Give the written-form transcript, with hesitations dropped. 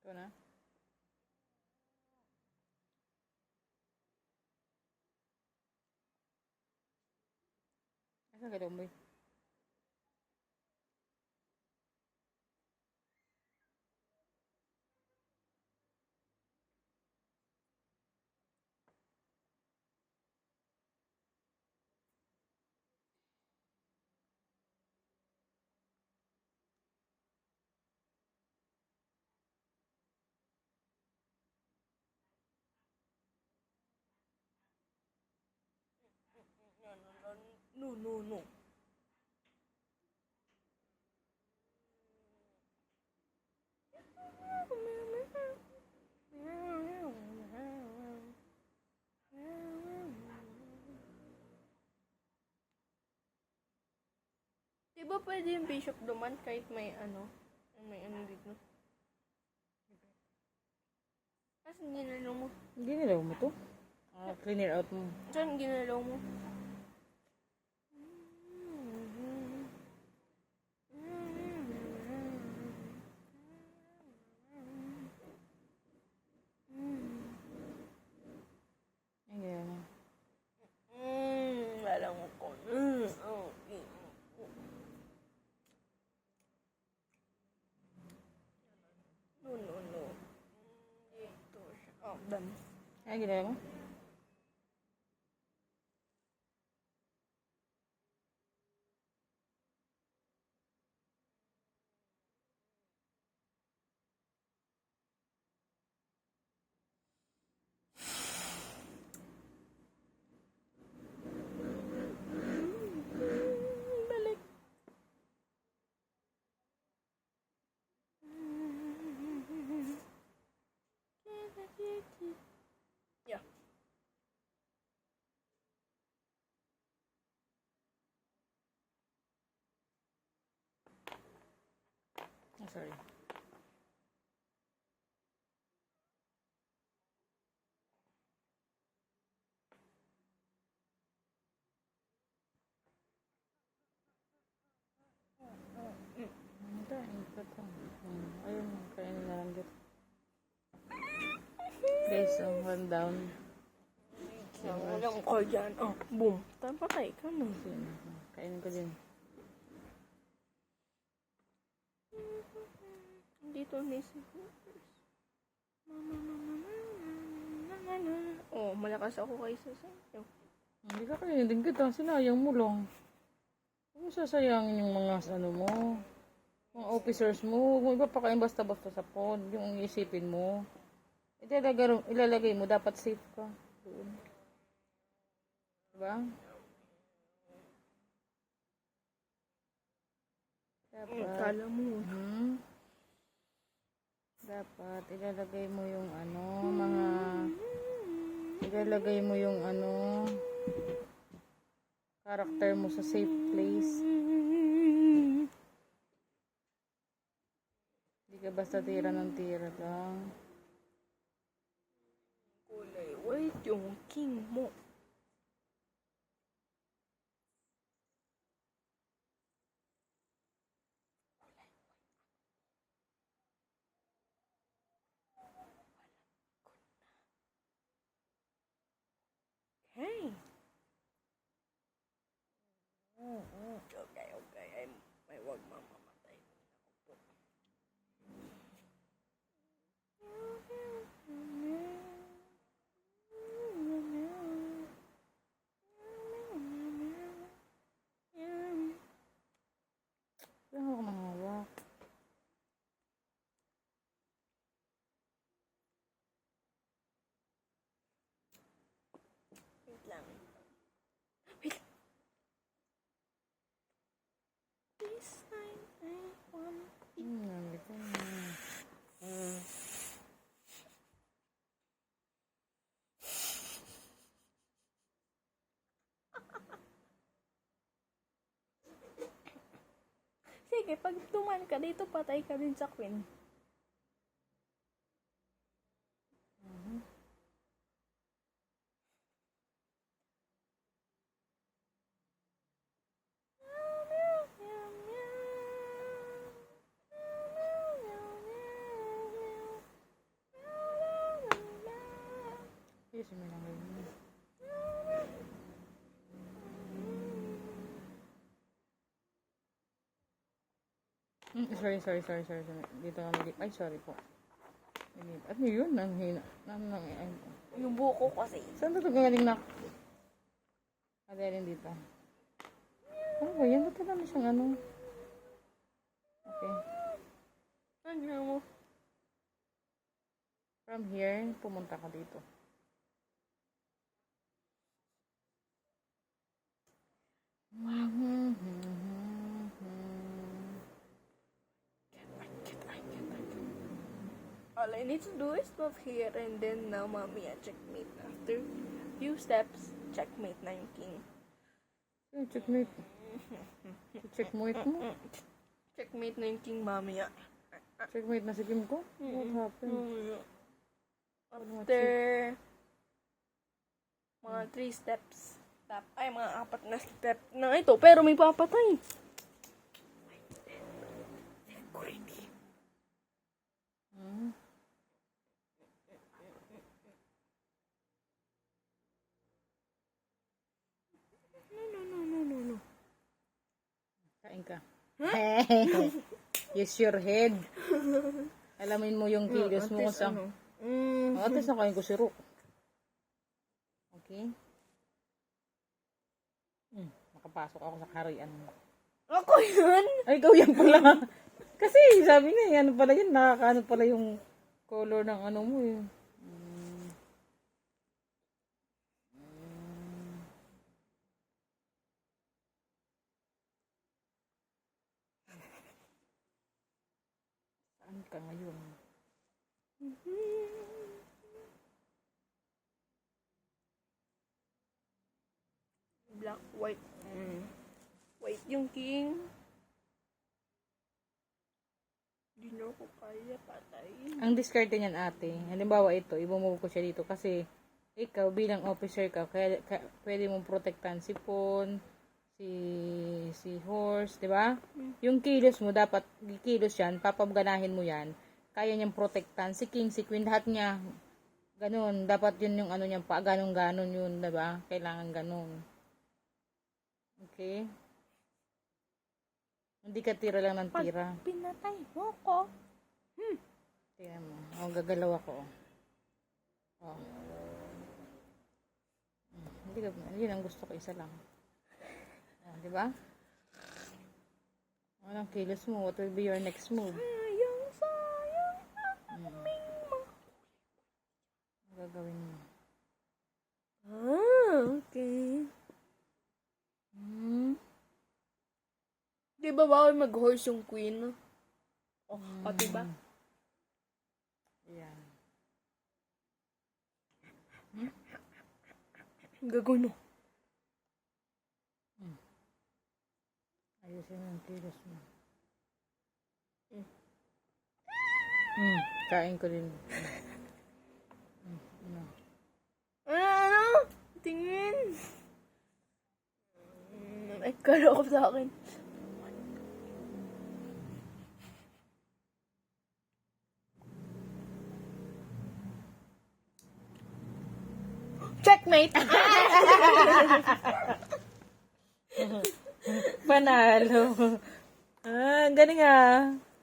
Ito na. Asa ka domboy? No. Diba pwede yung bishop duman kahit may ano dito? Kasi ginalaw mo. Ginalaw mo to? Cleaner out mo. Saan ginalaw mo? Ay, gano'n na. Alam mo ko. Okay. No. Dito siya. Oh, done. Ay, ginawa mo? Balik. Yeah. Oh, sorry. Ito, ikot lang. Ayun, kainin na lang dito. Guys, one down. Alam ko dyan. Oh, boom. Patay ka na. Kainin ko din. Dito ni si Oh, malakas ako kaysa sa iyo. Hindi ka kainin din kita. Sinayang mo lang. Huwag mo sasayangin yung mga ano mo. Mga officers mo. Huwag mo ipapakain basta-basta sa pod. Yung isipin mo. Ilalagay mo. Dapat safe ka. Doon. Diba? Dapat. Kala mo. Dapat ilalagay mo yung ano, ilalagay mo yung ano, character mo sa safe place. Hindi ka basta tira ng tira lang. Kulay white yung king mo. Hey. Okay. Ay, wag mamamatay. Ako po. Kaya ako mahawak. Wait lang. This time I want Nalito na. Sige, pag tuman ka dito, patay ka din sa queen. Ayusin mo lang ganyan. Sorry. Dito kami. Ay, sorry po. Ano yun? Ang hina. Yung buko kasi. Saan ito galing na? Rin dito. Ano ba yan? Ba't naman siyang ano? Okay. Ano mo? From here, pumunta ka dito. All I need to do is move here and then now mommy checkmate. After few steps, checkmate na yung king. Checkmate. Checkmate mo. Checkmate na yung king mommy. Checkmate na si Kim ko? What happened? After mga 3 steps. Ay, mga 4 na step na ito. Pero may papatay. Security. No. Kain ka. Use your head. Alamin mo yung kilos mo kung saan. At least nakain ko si Rook. Okay? Makapasok ako sa karian mo. Ako yun? Ay, ikaw yan pala. Kasi sabi niya, ano pala yun, nakakaano pala yung color ng ano mo eh. Saan ka ngayon? Black, white. White yung king. Di na ako kaya patay. Ang diskarte niyan ate, halimbawa ito, i-move ko siya dito kasi ikaw bilang officer ka, kaya pwede mong protektahan si Pawn, si horse, di ba? Yung kilos mo, dapat kilos yan, papaganahin mo yan, kaya niyang protektahan si king, si queen, lahat niya, ganun, dapat yun yung ano niya, pa, ganun yun, di ba? Kailangan ganun. Okay? Hindi ka tira lang ng tira. Pinatay mo ko. Tingnan mo. O, gagalaw ako. O. Hindi ka, yun ang gusto ko, isa lang. O, di ba? Anong kilos mo? What will be your next move? Sayang aming Ano gagawin mo? okay. Di ba bawal mag-horse yung queen? Oh, pati ba? Yan. Gaguno. Ayusin mo yung kilos mo. Kain ko din. Ano? Tingin. Ay, kala ko sa akin. Checkmate! Panalo. Galing ah.